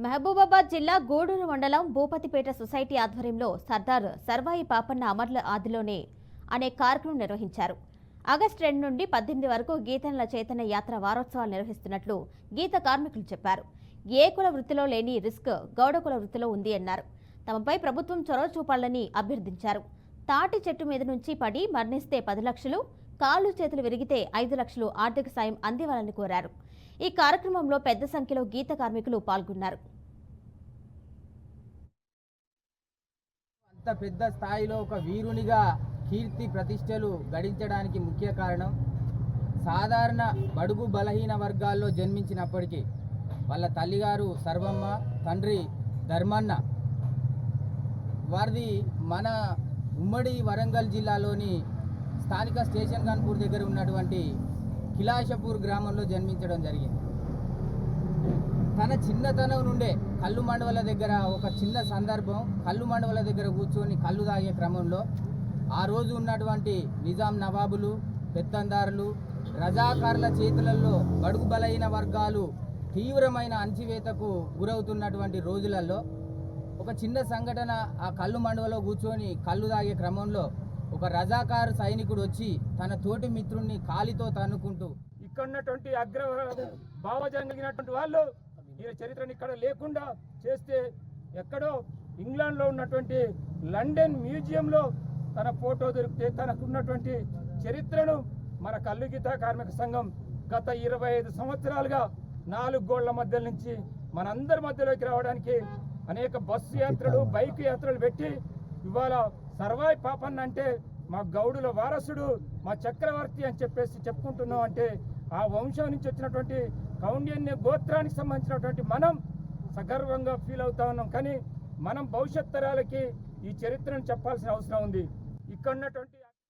మహబూబాబాద్ జిల్లా గూడూరు మండలం భూపతిపేట సొసైటీ ఆధ్వర్యంలో సర్దార్ సర్వాయి పాపన్న అమర్ల ఆదిలోనే అనే కార్యక్రమం నిర్వహించారు. ఆగస్టు 2 నుండి 18 వరకు గీతనల చైతన్య యాత్ర వారోత్సవాలు నిర్వహిస్తున్నట్లు గీత కార్మికులు చెప్పారు. ఏ కుల వృత్తిలో లేని రిస్క్ గౌడ కుల వృత్తిలో ఉంది అన్నారు. తమపై ప్రభుత్వం చొరవ చూపాలని అభ్యర్థించారు. తాటి చెట్టు మీద నుంచి పడి మరణిస్తే 10 లక్షలు, కాళ్ళు చేతులు విరిగితే 5 లక్షలు ఆర్థిక సాయం అందివ్వాలని కోరారు. ఈ కార్యక్రమంలో పెద్ద సంఖ్యలో గీత కార్మికులు పాల్గొన్నారు. అంత పెద్ద స్థాయిలో ఒక వీరునిగా కీర్తి ప్రతిష్టలు గడించడానికి ముఖ్య కారణం సాధారణ బడుగు బలహీన వర్గాల్లో జన్మించినప్పటికీ వాళ్ళ తల్లిగారు సర్వమ్మ, తండ్రి ధర్మన్న. వారిది మన ఉమ్మడి వరంగల్ జిల్లాలోని స్థానిక స్టేషన్ గన్పూర్ దగ్గర ఉన్నటువంటి కిలాషపూర్ గ్రామంలో జన్మించడం జరిగింది. తన చిన్నతనం నుండే కళ్ళు మండవల దగ్గర ఒక చిన్న సందర్భం, కళ్ళు మండవల దగ్గర కూర్చొని కళ్ళు తాగే క్రమంలో ఆ రోజు ఉన్నటువంటి నిజాం నవాబులు, పెత్తందారులు, రజాకారుల చేతులలో బడుగు బలైన వర్గాలు తీవ్రమైన అణచివేతకు గురవుతున్నటువంటి రోజులలో ఒక చిన్న సంఘటన, ఆ కళ్ళు మండవలో కూర్చొని కళ్ళు తాగే క్రమంలో ఒక రజాకారు సైనికుడు వచ్చి తన తోటి మిత్రుణ్ణి కాలితో తన్నుకుంటూ ఇక్కడ ఉన్నటువంటి అగ్ర భావజాలం కలిగినటువంటి వాళ్ళు ఈ చరిత్రను ఇక్కడ లేకుండా చేస్తే ఎక్కడో ఇంగ్లాండ్లో ఉన్నటువంటి లండన్ మ్యూజియంలో తన ఫోటో దొరికితే తనకున్నటువంటి చరిత్రను మన కళ్ళు గీత కార్మిక సంఘం గత 25 సంవత్సరాలుగా 4 గోళ్ల మధ్య నుంచి మనందరి మధ్యలోకి రావడానికి అనేక బస్సు యాత్రలు, బైక్ యాత్రలు పెట్టి ఇవాళ సర్వాయి పాపన్న అంటే మా గౌడుల వారసుడు, మా చక్రవర్తి అని చెప్పేసి చెప్పుకుంటున్నాం. అంటే ఆ వంశం నుంచి వచ్చినటువంటి కౌండిన్య గోత్రానికి సంబంధించినటువంటి మనం సగర్వంగా ఫీల్ అవుతా ఉన్నాం. కానీ మనం భవిష్యత్ తరాలకి ఈ చరిత్రను చెప్పాల్సిన అవసరం ఉంది. ఇక్కడ ఉన్నటువంటి